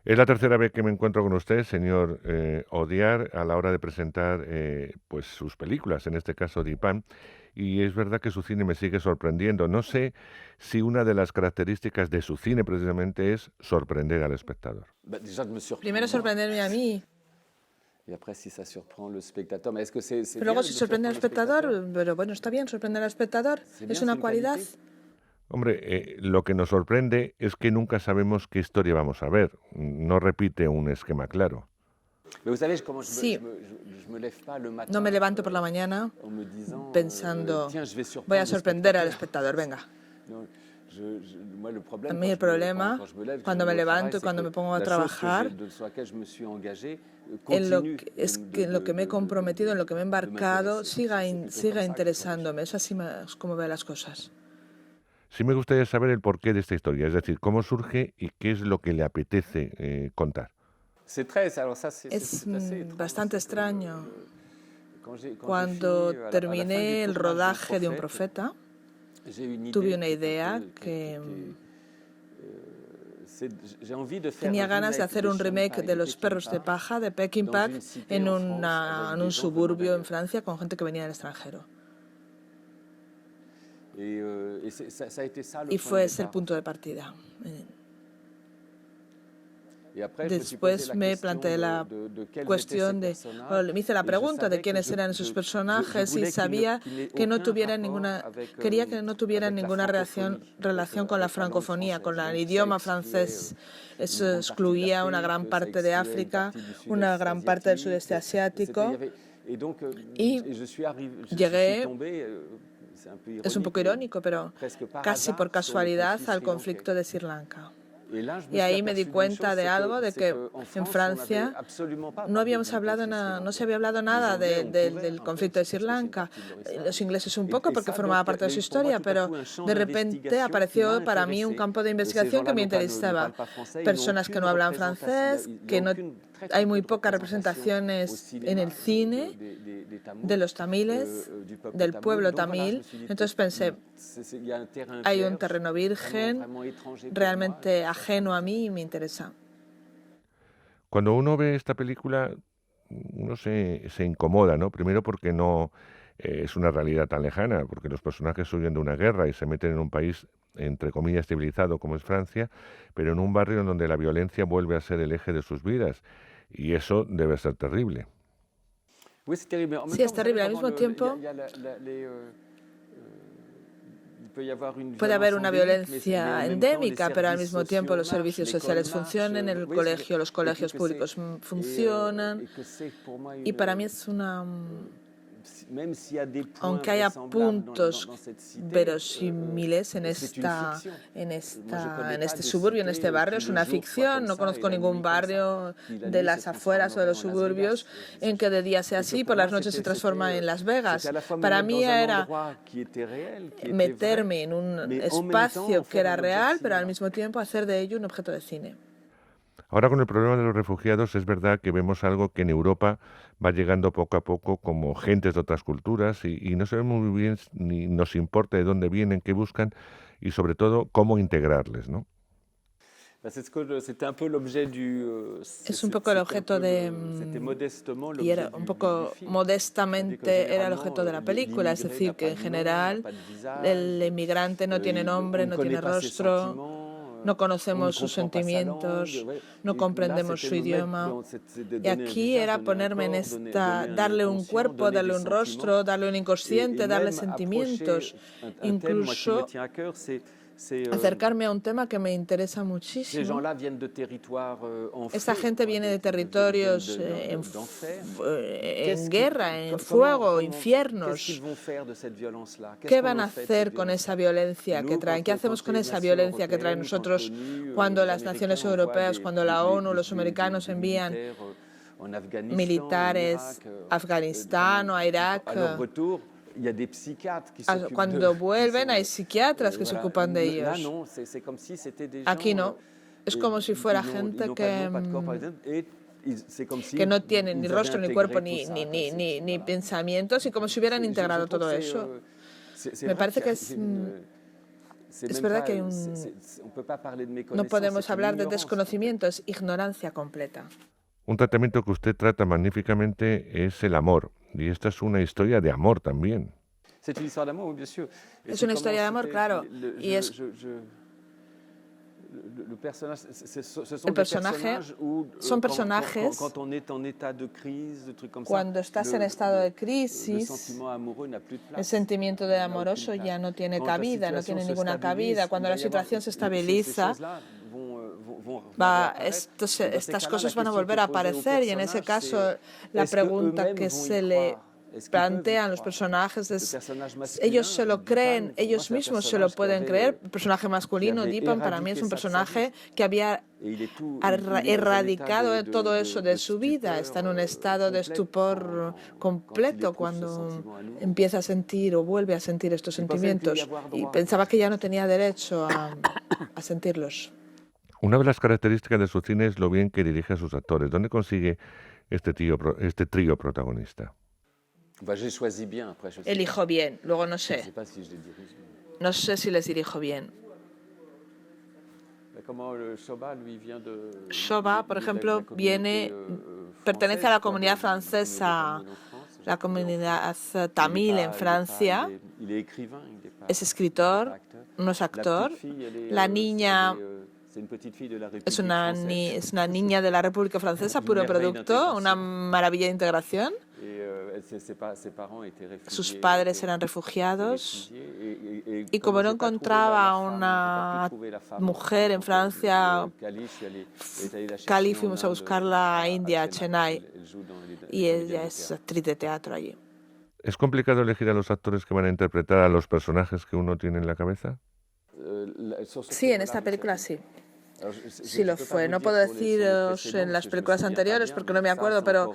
Es la tercera vez que me encuentro con usted, señor Odiar, a la hora de presentar pues sus películas, en este caso Dipán, y es verdad que su cine me sigue sorprendiendo. No sé si una de las características de su cine precisamente es sorprender al espectador. Bah, déjà de me Primero surprendre moi sorprenderme a mí, et après si ça surprend le spectateur. Mais est-ce que c'est pero bien luego de si sorprende al surprendre le spectateur? espectador, pero bueno, está bien sorprender al espectador, C'est es bien, c'est una une cualidad. qualité? Hombre, lo que nos sorprende es que nunca sabemos qué historia vamos a ver. No repite un esquema claro. Mais vous savez, comment Sí, je me lève pas le no me matin levanto por la mañana en me disant pensando, tiens, je vais voy a surprendre le sorprender al spectateur. espectador, venga. Non, moi, le A problème mí el problema, quand je me lève, que je cuando me me mets au travail, levanto y c'est cuando que me pongo a la chose trabajar, sur laquelle je me suis engagé es que en lo que me he comprometido, en lo que me he de embarcado, m'intéresser. C'est plutôt comme siga ça que je vois les interesándome. choses. Es así más como veo las cosas. Sí me gustaría saber el porqué de esta historia, es decir, cómo surge y qué es lo que le apetece contar. Alors ça, c'est Es tout assez étrange. bastante C'est que extraño. quand j'ai fini Cuando à la fin du terminé el tournage d'un rodaje de Un prophète, Profeta, j'ai une tuve idée una qui est un idea peu, que j'ai envie de faire tenía un ganas de remake hacer des un Chiens de remake Paille de de Los Perros de Peckinpah Paja de dans Peckinpah une cité en France avec en des un gens venant suburbio en d'ailleurs. Francia con gente que venía del extranjero. Et ça a été ça le Y point de fue ese el départ en punto de fait. partida. Et après, je me suis posé Después la me question planteé la de quels étaient ces cuestión de, personnages bueno, me hice la et je pregunta de savais que quiénes eran esos je personajes y voulais sabía qu'il n'ait que no aucun tuvieran rapport quería que no tuvieran avec la ninguna francophonie, relación con la avec la langue francofonía, con française. el Donc ça idioma excluait francés. une Eso grande partie de excluía una gran l'Afrique, ça parte de excluait une África, partie du sud-est una gran parte del asiatique. sudeste asiático. Et donc, Y je suis arrivé, je suis llegué, tombé, c'est un peu es un ironique, poco irónico, pero presque par casi por hasard sur le casualidad conflit al sri-lankais. conflicto de Sri Lanka. Et là, je me Y suis ahí me di aperçu d'une cuenta chose, de algo, de c'est que qu'en en France, on n'avait Francia absolument pas no parlé habíamos du hablado conflit no se sri-lankais. había hablado Les nada Anglais ont couvert del un peu, conflicto de c'est Sri parce que c'est une Lanka. partie de leur histoire. Los ingleses un poco Et porque ça, formaba donc, parte il de y a su eu pour moi historia, tout à coup pero un champ de repente d'investigation qui m'a apareció para mí un intéressé. campo de Ces investigación que gens-là me ne interesaba. parlent pas français, ils n'ont Personas que aucune no hablan représentation. francés, Il y que a no aucune, très hay très peu muy de pocas représentation au representaciones en cinéma el cine des de Tamouls, los tamiles, du peuple del tamoul. pueblo Donc voilà, je me tamil. suis dit, Entonces pensé, il y a un terrain hay un vierge, terreno virgen vraiment étranger pour moi, realmente ça ajeno a mí y me interesa. Cuando uno ve esta película, uno se incomoda, ¿no? Primero porque no es una realidad tan lejana, porque los personajes huyen de una guerra y se meten en un país, entre comillas, civilizado como es Francia, pero en un barrio en donde la violencia vuelve a ser el eje de sus vidas. Y eso debe ser terrible. Oui, c'est terrible. Mais en même Sí, temps, es vous savez, terrible. Al pendant mismo tiempo, il y a il peut y avoir une puede violence haber una endémique, mais et en violencia même temps, les endémica, pero al services mismo tiempo sociaux los marchent, servicios l'école sociales marche. funcionan, Vous voyez ce que je veux dire? los Et puis colegios que c'est públicos et, funcionan. et que c'est pour moi Y para mí es una, même s'il y a des points aunque haya vraisemblables puntos dans cette cité, verosímiles c'est une fiction. Moi, je connais en pas este de suburbio, en cité este barrio, qui es le una jour soit ficción. comme No ça et conozco la ningún nuit comme ça. barrio Puis la de nuit se las afueras o de transformerait los en Las Vegas. suburbios en que de día sea Et que así, pour por las moi, noches se transforma en Las c'était Vegas. à la fois me Para mettre mí dans un era endroit qui était réel, qui était vrai, meterme en un mais en même temps en espacio que faire era un objet de real, pero al cinéma. mismo tiempo hacer de ello un objeto de cine. Ahora con el problema de los refugiados es verdad que vemos algo que en Europa va llegando poco a poco como gentes de otras culturas y no sabemos muy bien ni nos importa de dónde vienen, qué buscan y sobre todo cómo integrarles, ¿no? C'était un peu l'objet du. Es un poco el objeto de. C'était modestement Y l'objet era un du poco film. C'est-à-dire que modestamente era el généralement, objeto de la película, es l'immigré decir, n'a que pas en de nom, n'a general pas de visage, el inmigrante no tiene on nombre, ne no connaît tiene pas ses rostro, sentiments, no on ne conocemos sus comprend pas sa langue. sentimientos, Ouais. no Et là, comprendemos c'était su me mettre idioma. c'est de Y donner un aquí visage, era donner un ponerme en corps, donner un darle un inconscient, cuerpo, donner darle des un sentiments. rostro, darle un inconsciente, Et darle même approcher sentimientos. un thème, moi, qui me Incluso tient à cœur, c'est acercarme a un tema que me interesa ces muchísimo. gens-là viennent de territoires en Esta feu, gente viene de territorios d'enfer. en guerra, en fuego, Qu'est-ce infiernos. qu'ils vont faire de cette violence-là? ¿Qué van a hacer con esa violencia que traen? ¿Qué hacemos con esa violencia que traen nosotros cuando las naciones europeas, cuando la ONU, los americanos envían militares a Afganistán o a Irak? Il y a des psychiatres qui Cuando vuelven hay psiquiatras que se ocupan de Là, ellos. non, c'est comme si c'était des gens. Aquí no. Es como si fuera gente que no tienen ni rostro, ni cuerpo, ni pensamientos, y como si hubieran integrado todo eso. Me parece que Es verdad que hay no podemos hablar de desconocimiento, es ignorancia completa. Un tratamiento que usted trata magníficamente es el amor, y esta es una historia de amor también. Es una historia de amor, claro, y es el personaje son personajes cuando estás en estado de crisis, el sentimiento de amoroso ya no tiene cabida, no tiene ninguna cabida. Cuando la situación se estabiliza, estas cosas van a volver a aparecer, y en ese caso la pregunta que se le plantean los personajes ellos se lo creen, ellos mismos se lo pueden creer. El personaje masculino, Dipan, para mí es un personaje que había erradicado todo eso de su vida. Está en un estado de estupor completo cuando empieza a sentir o vuelve a sentir estos sentimientos, y pensaba que ya no tenía derecho a sentirlos. Una de las características de su cine es lo bien que dirige a sus actores. ¿Dónde consigue este trío protagonista? Elijo bien, luego no sé. No sé si les dirijo bien. Shoba, por ejemplo, pertenece a la comunidad francesa, la comunidad tamil en Francia. Es escritor, no es actor. La niña es una niña de la República Francesa, puro producto, una maravilla de integración. Sus padres eran refugiados, y como no encontraba una mujer en Francia, Cali, fuimos a buscarla a India, a Chennai, y ella es actriz de teatro allí. ¿Es complicado elegir a los actores que van a interpretar a los personajes que uno tiene en la cabeza? Sí, en esta película sí. Sí lo fue. No puedo deciros en las películas anteriores porque no me acuerdo, pero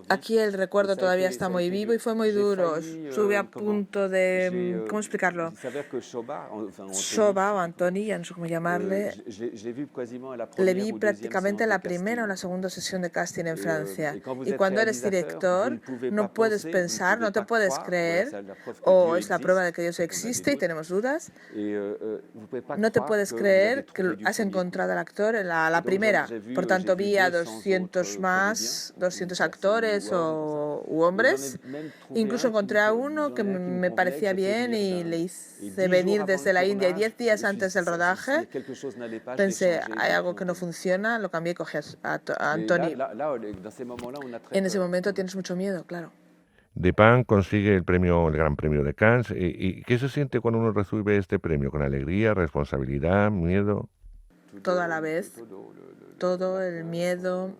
aquí el recuerdo todavía está muy vivo y fue muy duro. Estuve a punto de... ¿Cómo explicarlo? Shoba o Antoni, ya no sé cómo llamarle, le vi prácticamente en la primera o la segunda sesión de casting en Francia. Y cuando eres director no puedes pensar, no te puedes creer, o es la prueba de que Dios existe y tenemos dudas, no te puedes creer que has encontrado al actor en la primera. Por tanto, vi a 200 actores u hombres. Incluso encontré a uno que me parecía bien y le hice venir desde la India. Y 10 días antes del rodaje pensé, hay algo que no funciona, lo cambié y cogí a Antoni. En ese momento tienes mucho miedo, claro. Dipan consigue el Gran Premio de Cannes. ¿Y qué se siente cuando uno recibe este premio? ¿Con alegría, responsabilidad, miedo? Todo a la vez, todo, el miedo,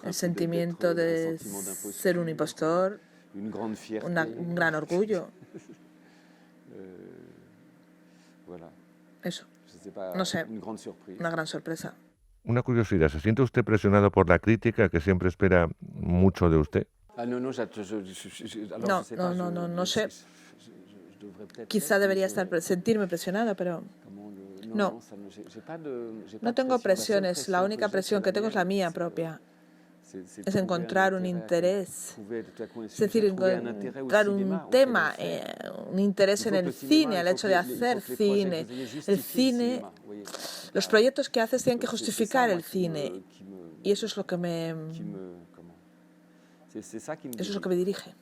el sentimiento de ser un impostor, un gran orgullo. Eso, no sé, una gran sorpresa. Una curiosidad, ¿se siente usted presionado por la crítica que siempre espera mucho de usted? No sé. Quizá debería sentirme presionado, pero no. No tengo presiones, la única presión que tengo es la mía propia. Es encontrar un interés, es decir, encontrar un tema, un interés en el cine, el hecho de hacer cine. El cine, los proyectos que haces tienen que justificar el cine, y eso es lo que me dirige.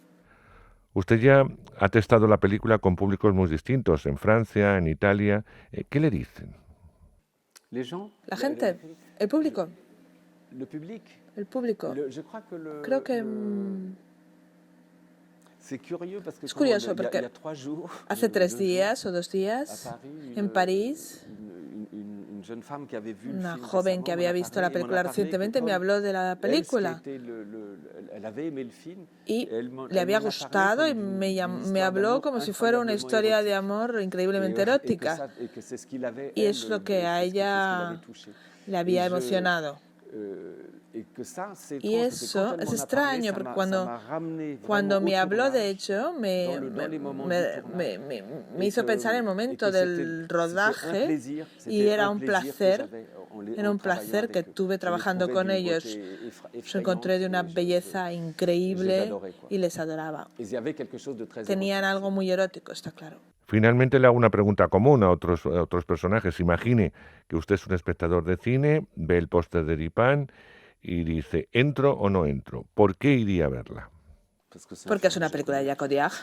Usted ya ha testado la película con públicos muy distintos, en Francia, en Italia. ¿Qué le dicen? La gente, el público. El público. Creo que es curioso porque hace 3 días o 2 días en París, una joven que había visto la película recientemente me habló de la película y le había gustado, y me habló como si fuera una historia de amor increíblemente erótica, y es lo que a ella le había emocionado. Y eso es extraño, porque cuando me habló, de hecho, me hizo pensar en el momento del rodaje, y era un placer que tuve trabajando con ellos. Los encontré de una belleza increíble y les adoraba. Tenían algo muy erótico, está claro. Finalmente le hago una pregunta común a otros personajes. Imagine que usted es un espectador de cine, ve el póster de Dupin y dice, ¿entro o no entro? ¿Por qué iría a verla? Porque es una película de Jacques Audiard.